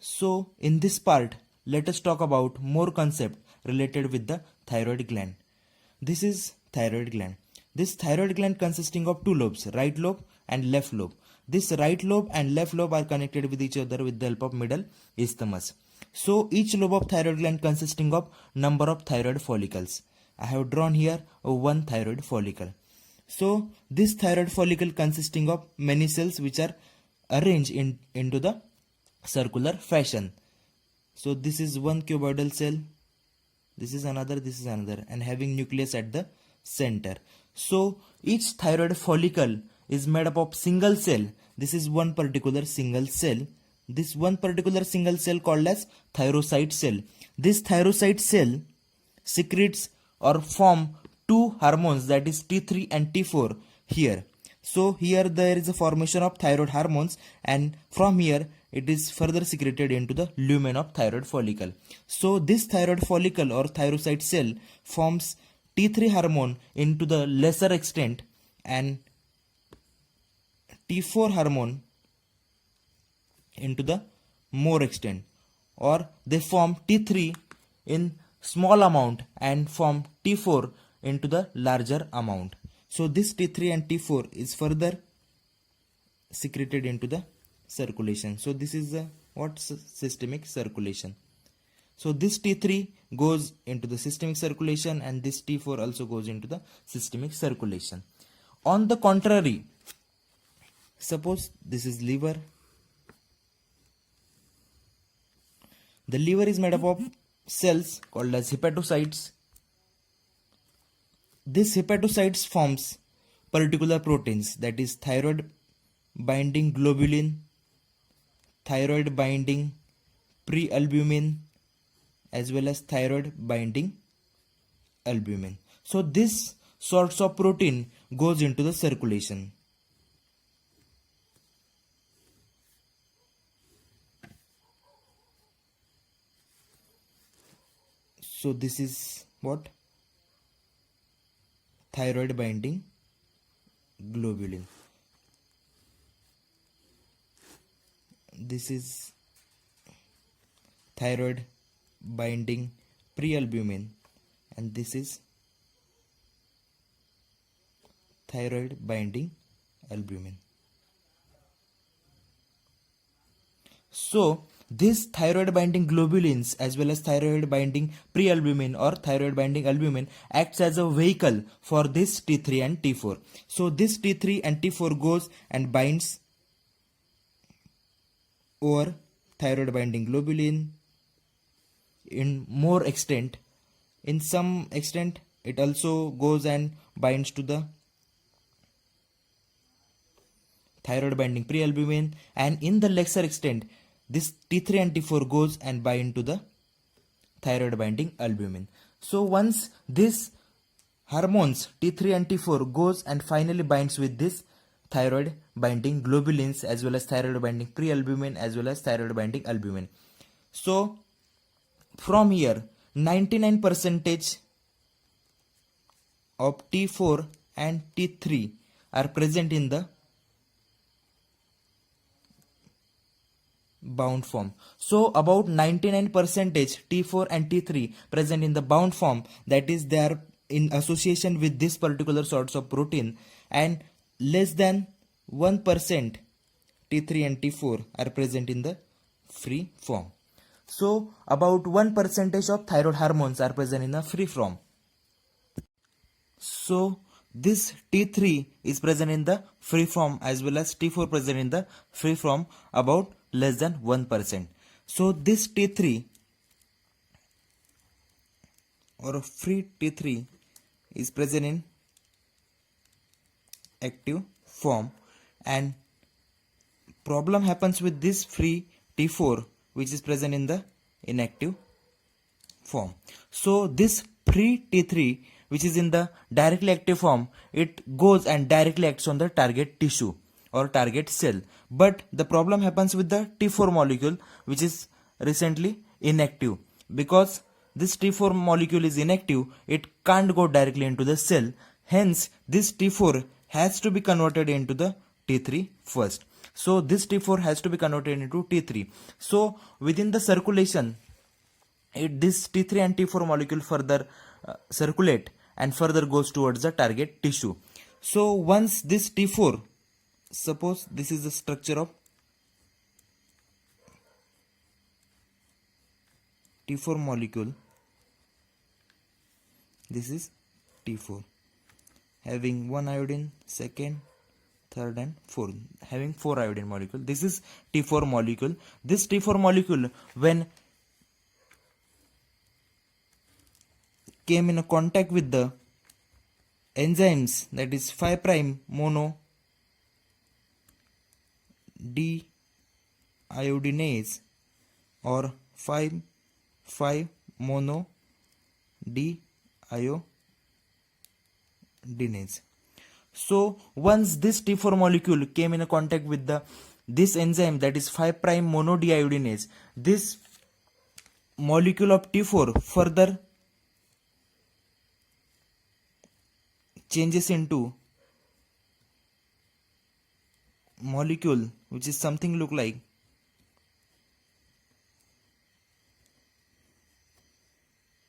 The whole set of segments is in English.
So in this part, let us talk about more concept related with the thyroid gland. This is thyroid gland. This thyroid gland consisting of two lobes, right lobe and left lobe. This right lobe and left lobe are connected with each other with the help of middle isthmus. So each lobe of thyroid gland consisting of number of thyroid follicles. I have drawn here one thyroid follicle. So this thyroid follicle consisting of many cells which are arranged into the circular fashion. So this is one cuboidal cell, this is another, and having nucleus at the center. So each thyroid follicle is made up of single cell. This is one particular single cell. This one particular single cell called as thyrocyte cell. This thyrocyte cell secretes or form two hormones, that is T3 and T4 here. So here there is a formation of thyroid hormones, and from here it is further secreted into the lumen of thyroid follicle. So this thyroid follicle or thyrocyte cell forms T3 hormone into the lesser extent and T4 hormone into the more extent, or they form T3 in small amount and form T4 into the larger amount. So this T3 and T4 is further secreted into the circulation. So this is the systemic circulation. So this T3 goes into the systemic circulation and this T4 also goes into the systemic circulation. On the contrary, suppose this is liver. The liver is made up of cells called as hepatocytes. This hepatocytes forms particular proteins, that is thyroid binding globulin, thyroid binding prealbumin, as well as thyroid binding albumin. So this sorts of protein goes into the circulation. So this is what? Thyroid binding globulin. This is thyroid binding prealbumin, and this is thyroid binding albumin. So this thyroid binding globulins as well as thyroid binding prealbumin or thyroid binding albumin acts as a vehicle for this T3 and T4. So this T3 and T4 goes and binds over thyroid binding globulin in more extent. In some extent it also goes and binds to the thyroid binding prealbumin, and in the lesser extent this T3 and T4 goes and bind to the thyroid binding albumin. So once this hormones T3 and T4 goes and finally binds with this thyroid binding globulins as well as thyroid binding prealbumin as well as thyroid binding albumin. So from here 99% of T4 and T3 are present in the bound form. So about 99% T4 and T3 present in the bound form, that is they are in association with this particular sorts of protein, and less than 1% T3 and T4 are present in the free form. So about 1% of thyroid hormones are present in the free form. So this T3 is present in the free form as well as T4 present in the free form about less than 1%. So this T3 or free T3 is present in active form, and problem happens with this free T4 which is present in the inactive form. So this free T3 which is in the directly active form, it goes and directly acts on the target tissue or target cell. But the problem happens with the T4 molecule which is recently inactive. Because this T4 molecule is inactive, it can't go directly into the cell. Hence this T4 has to be converted into the T3 first. So this T4 has to be converted into T3. So within the circulation, this T3 and T4 molecule further circulate and further goes towards the target tissue. So once this T4, suppose this is the structure of T4 molecule, this is T4 having 1 iodine, second, third and fourth, having 4 iodine molecule. This is T4 molecule. This T4 molecule, when came in a contact with the enzymes, that is 5' mono deiodinase or 5 mono deiodinase. So once this T4 molecule came in a contact with this enzyme, that is 5' mono deiodinase, this molecule of T4 further changes into molecule which is something look like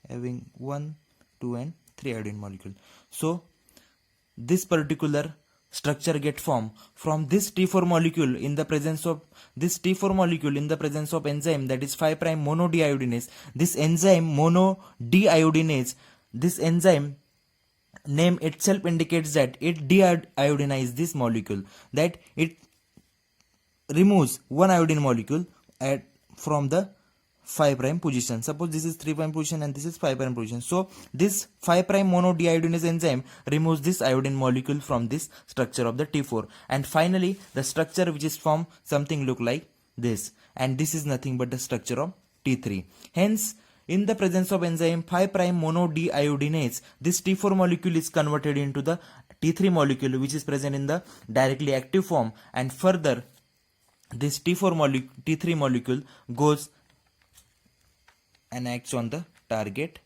having 1, 2 and 3 iodine molecule. So this particular structure get formed from this T4 molecule in the presence of enzyme, that is 5' mono deiodinase. This enzyme mono deiodinase, this enzyme name itself indicates that it deiodinizes this molecule, that it removes one iodine molecule from the 5' position. Suppose this is 3' position and this is 5' position. So this 5' mono deiodinase enzyme removes this iodine molecule from this structure of the T4, and finally the structure which is formed something look like this, and this is nothing but the structure of T3. Hence, in the presence of enzyme 5' mono deiodinase, this T4 molecule is converted into the T3 molecule which is present in the directly active form, and further this T3 molecule goes and acts on the target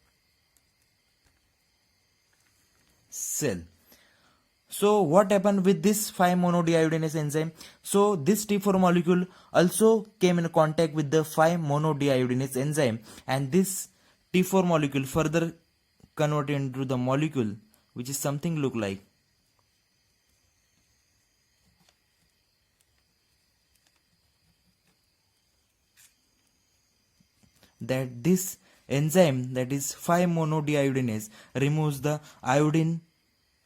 cell. So what happened with this 5 mono deiodinase enzyme? So this T4 molecule also came in contact with the 5 mono deiodinase enzyme, and this T4 molecule further converted into the molecule which is something look like that. This enzyme, that is 5 mono deiodinase, removes the iodine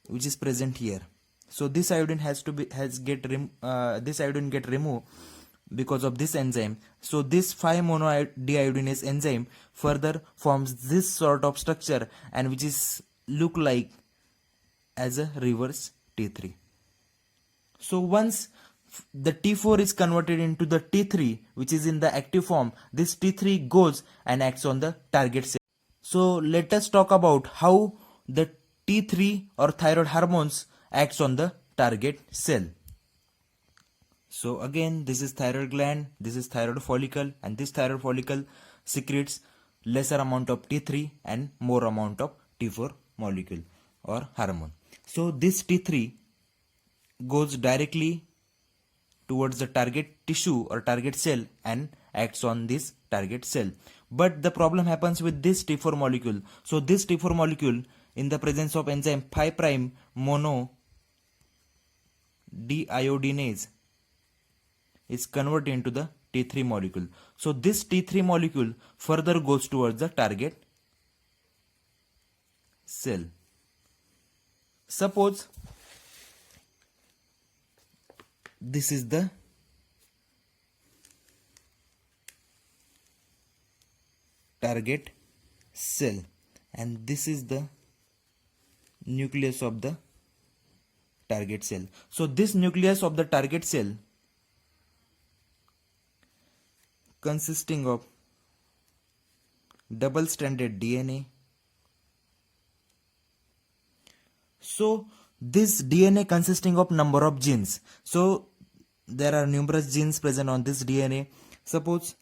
which is present here. So this iodine this iodine get removed because of this enzyme. So this 5 mono deiodinase enzyme further forms this sort of structure, and which is look like as a reverse T3. So once the T4 is converted into the T3 which is in the active form, this T3 goes and acts on the target cell. So let us talk about how the T3 or thyroid hormones acts on the target cell. So again, this is thyroid gland, this is thyroid follicle, and this thyroid follicle secretes lesser amount of T3 and more amount of T4 molecule or hormone. So this T3 goes directly towards the target tissue or target cell and acts on this target cell. But the problem happens with this T4 molecule. So this T4 molecule, in the presence of enzyme 5' mono deiodinase, is converted into the T3 molecule. So this T3 molecule further goes towards the target cell. Suppose this is the target cell and this is the nucleus of the target cell. So this nucleus of the target cell consisting of double-stranded DNA. So this DNA consisting of number of genes. So there are numerous genes present on this DNA. Suppose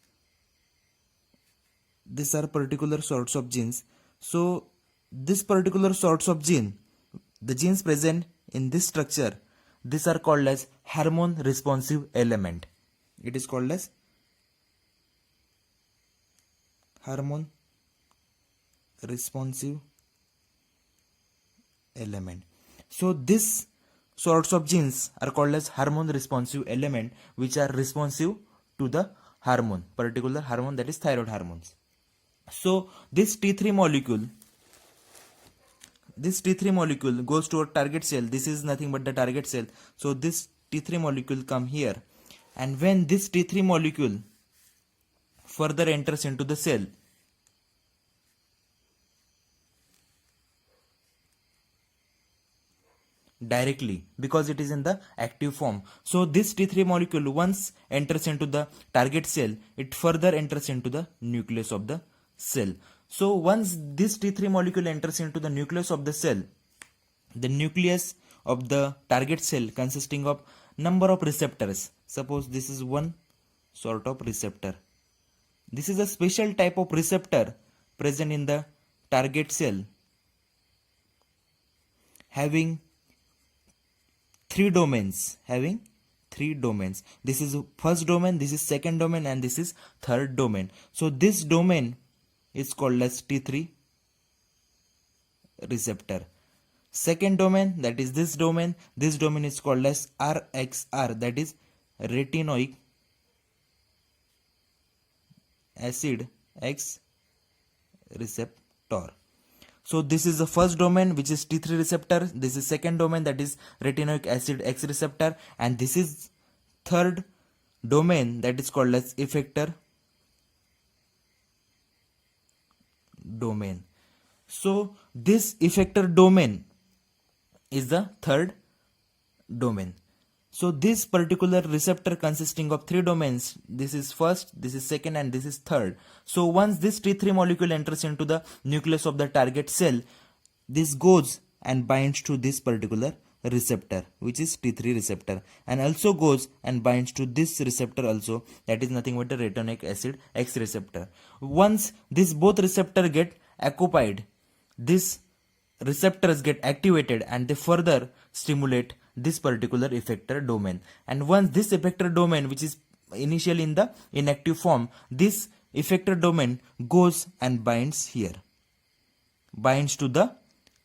these are particular sorts of genes. So this particular sorts of gene, the genes present in this structure, These are called as hormone responsive element. It is called as hormone responsive element. So these sorts of genes are called as hormone responsive element, which are responsive to the hormone, particular hormone, that is thyroid hormones. So this T3 molecule goes to a target cell. This is nothing but the target cell. So this T3 molecule come here, and when this T3 molecule further enters into the cell, directly, because it is in the active form. So this T3 molecule once enters into the target cell, it further enters into the nucleus of the cell. So once this T3 molecule enters into the nucleus of the cell, the nucleus of the target cell consisting of number of receptors. Suppose this is one sort of receptor. This is a special type of receptor present in the target cell, having three domains. This is first domain, this is second domain, and this is third domain. So this domain is called as T3 receptor. Second domain, that is this domain is called as RXR, that is retinoic acid X receptor. So this is the first domain, which is T3 receptor. This is second domain, that is retinoic acid X receptor, and this is third domain, that is called as effector domain. So this effector domain is the third domain. So this particular receptor consisting of three domains, this is first, this is second, and this is third. So once this T3 molecule enters into the nucleus of the target cell, this goes and binds to this particular receptor, which is T3 receptor, and also goes and binds to this receptor also, that is nothing but the retinoic acid X receptor. Once this both receptor get occupied, these receptors get activated and they further stimulate this particular effector domain. And once this effector domain, which is initially in the inactive form, this effector domain goes and binds here, binds to the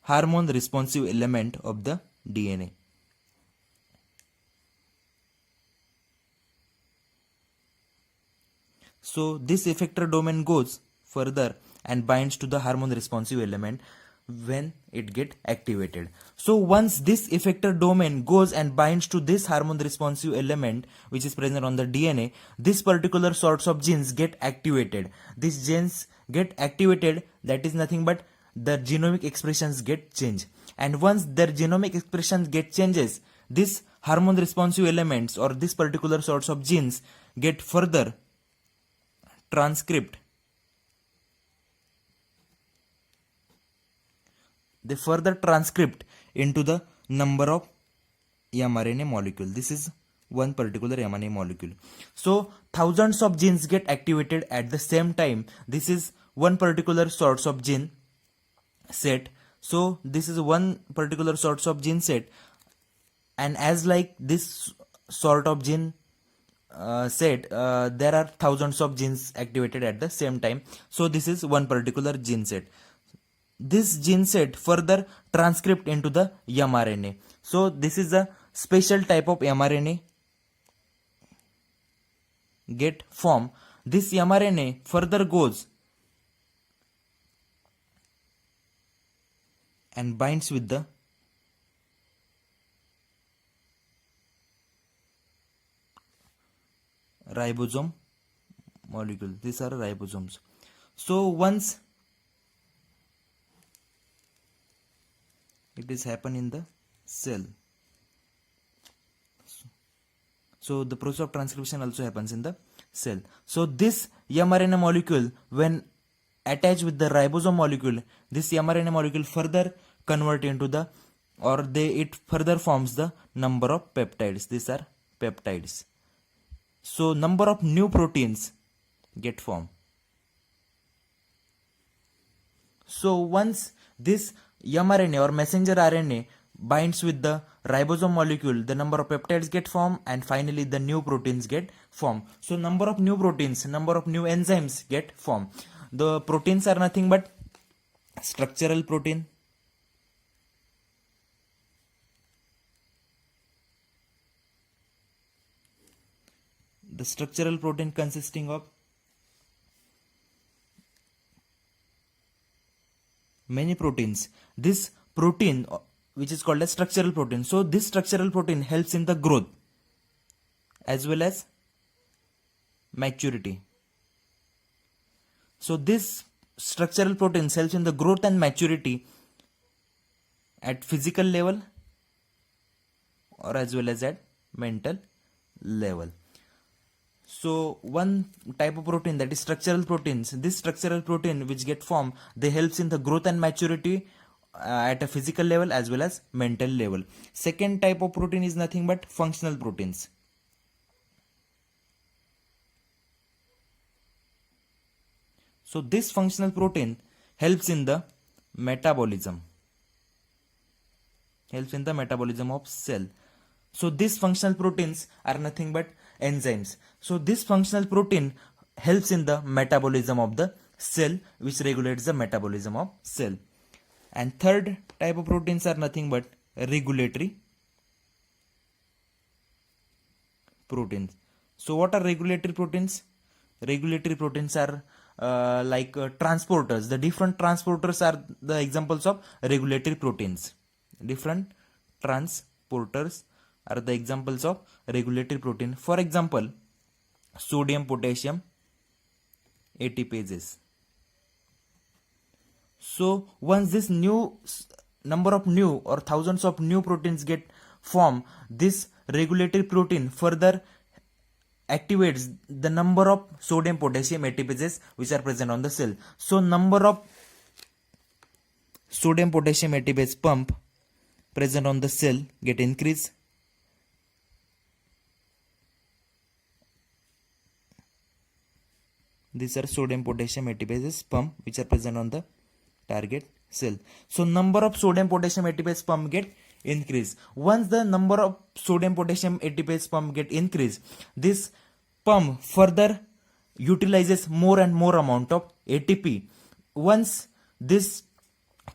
hormone responsive element of the DNA. So this effector domain goes further and binds to the hormone responsive element when it get activated. So once this effector domain goes and binds to this hormone responsive element which is present on the DNA, this particular sorts of genes get activated. These genes get activated, that is nothing but the genomic expressions get changed. And once their genomic expressions get changes, this hormone responsive elements or this particular sorts of genes get further transcript. They further transcript into the number of mRNA molecule. This is one particular mRNA molecule. So thousands of genes get activated at the same time. This is one particular sorts of gene set. So this is one particular sorts of gene set, and as like this sort of gene set, there are thousands of genes activated at the same time. So this is one particular gene set. This gene set further transcript into the mRNA. So this is a special type of mRNA get formed. This mRNA further goes and binds with the ribosome molecule. These are ribosomes. So once it is happen in the cell, so the process of transcription also happens in the cell. So this mRNA molecule, when attached with the ribosome molecule, this mRNA molecule further convert into the, or it further forms the number of peptides. These are peptides. So number of new proteins get formed. So once this mRNA or messenger RNA binds with the ribosome molecule, the number of peptides get formed, and finally the new proteins get formed. So number of new proteins, number of new enzymes get formed. The proteins are nothing but structural protein, the structural protein consisting of many proteins. This protein which is called as structural protein. So this structural protein helps in the growth as well as maturity. So this structural proteins helps in the growth and maturity at physical level or as well as at mental level. So one type of protein, that is structural proteins, this structural protein which get formed, they helps in the growth and maturity at a physical level as well as mental level. Second type of protein is nothing but functional proteins. So this functional protein helps in the metabolism, of cell. So these functional proteins are nothing but enzymes. So this functional protein helps in the metabolism of the cell, which regulates the metabolism of cell. And third type of proteins are nothing but regulatory proteins. So what are regulatory proteins? Regulatory proteins are like transporters. The different transporters are the examples of regulatory proteins. Different transporters are the examples of regulatory protein. For example, sodium, potassium, ATPases. So once this new number of new or thousands of new proteins get formed, this regulatory protein further activates the number of sodium, potassium, ATPases which are present on the cell. So number of sodium, potassium, ATPase pump present on the cell get increased. These are sodium, potassium, ATPases pump which are present on the target cell. So number of sodium, potassium, ATPase pump get increased. Once the number of sodium, potassium, ATPase pump get increased, this pump further utilizes more and more amount of ATP. Once this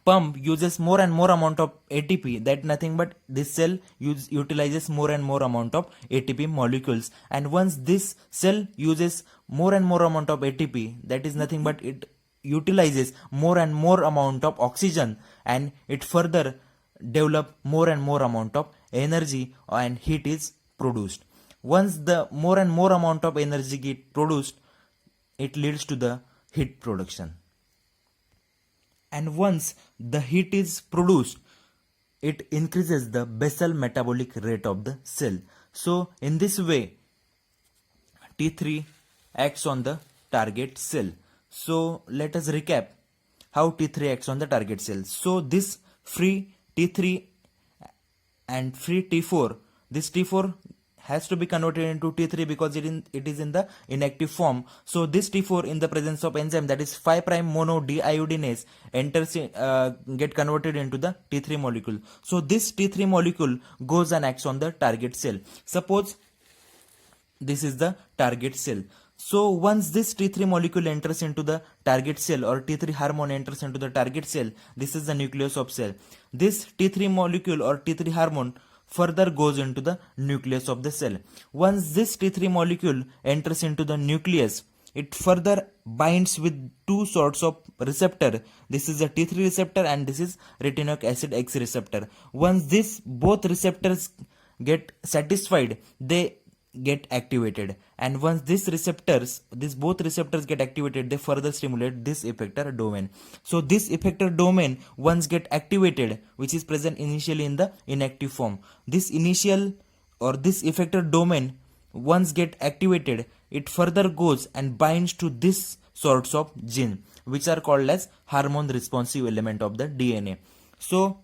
pump uses more and more amount of ATP, that nothing but this cell utilizes more and more amount of ATP molecules. And once this cell uses more and more amount of ATP, that is nothing but it utilizes more and more amount of oxygen, and it further develop more and more amount of energy and heat is produced. Once the more and more amount of energy get produced, it leads to the heat production. And once the heat is produced, it increases the basal metabolic rate of the cell. So in this way, T3 acts on the target cell. So let us recap how T3 acts on the target cell. So this free T3 and free T4, this T4 has to be converted into T3 because it is in the inactive form. So this T4 in the presence of enzyme, that is 5' mono deiodinase, enters get converted into the T3 molecule. So this T3 molecule goes and acts on the target cell. Suppose this is the target cell. So once this T3 molecule enters into the target cell, or T3 hormone enters into the target cell, this is the nucleus of cell. This T3 molecule or T3 hormone further goes into the nucleus of the cell. Once this T3 molecule enters into the nucleus, it further binds with two sorts of receptor. This is a T3 receptor and this is retinoic acid X receptor. Once this both receptors get satisfied, they get activated, and once these both receptors get activated, they further stimulate this effector domain. So this effector domain once get activated, which is present initially in the inactive form, this initial or this effector domain once get activated, it further goes and binds to this sorts of gene which are called as hormone responsive element of the DNA. So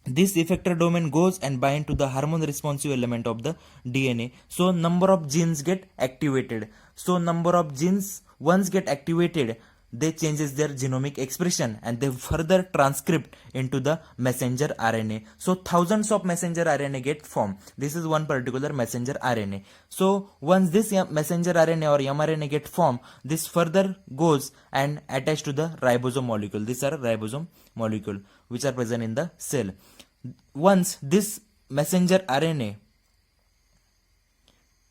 this effector domain goes and bind to the hormone responsive element of the DNA. So number of genes get activated. So number of genes once get activated, they changes their genomic expression and they further transcript into the messenger RNA. So thousands of messenger RNA get formed. This is one particular messenger RNA. So once this messenger RNA or mRNA get formed, this further goes and attached to the ribosome molecule. These are ribosome molecule which are present in the cell. Once this messenger RNA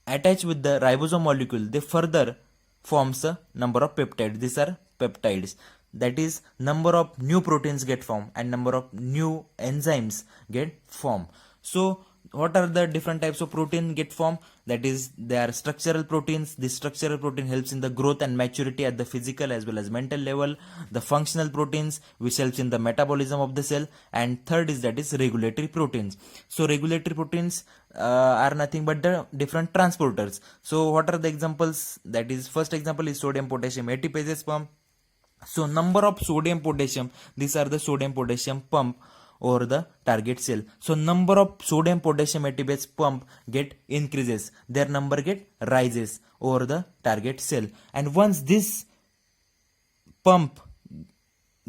attached with the ribosome molecule, they further forms a number of peptides. These are peptides. That is, number of new proteins get formed and number of new enzymes get formed. So what are the different types of protein get formed? That is, they are structural proteins. This structural protein helps in the growth and maturity at the physical as well as mental level. The functional proteins which helps in the metabolism of the cell. And third is that is regulatory proteins. So regulatory proteins are nothing but the different transporters. So what are the examples? That is, first example is sodium potassium ATPases pump. So number of sodium potassium, these are the sodium potassium pump over the target cell. So number of sodium potassium ATPase pump get increases, their number get rises over the target cell. And once this pump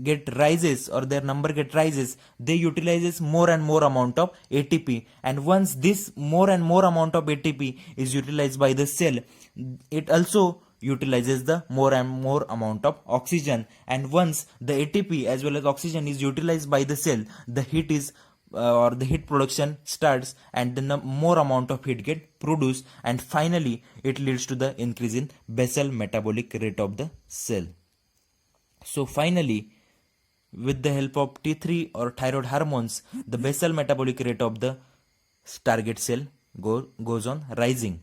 get rises or their number get rises, they utilizes more and more amount of ATP. And once this more and more amount of ATP is utilized by the cell, it also utilizes the more and more amount of oxygen. And once the ATP as well as oxygen is utilized by the cell, the heat is or the heat production starts and the more amount of heat get produced, and finally it leads to the increase in basal metabolic rate of the cell. So finally, with the help of T3 or thyroid hormones, the basal metabolic rate of the target cell goes on rising.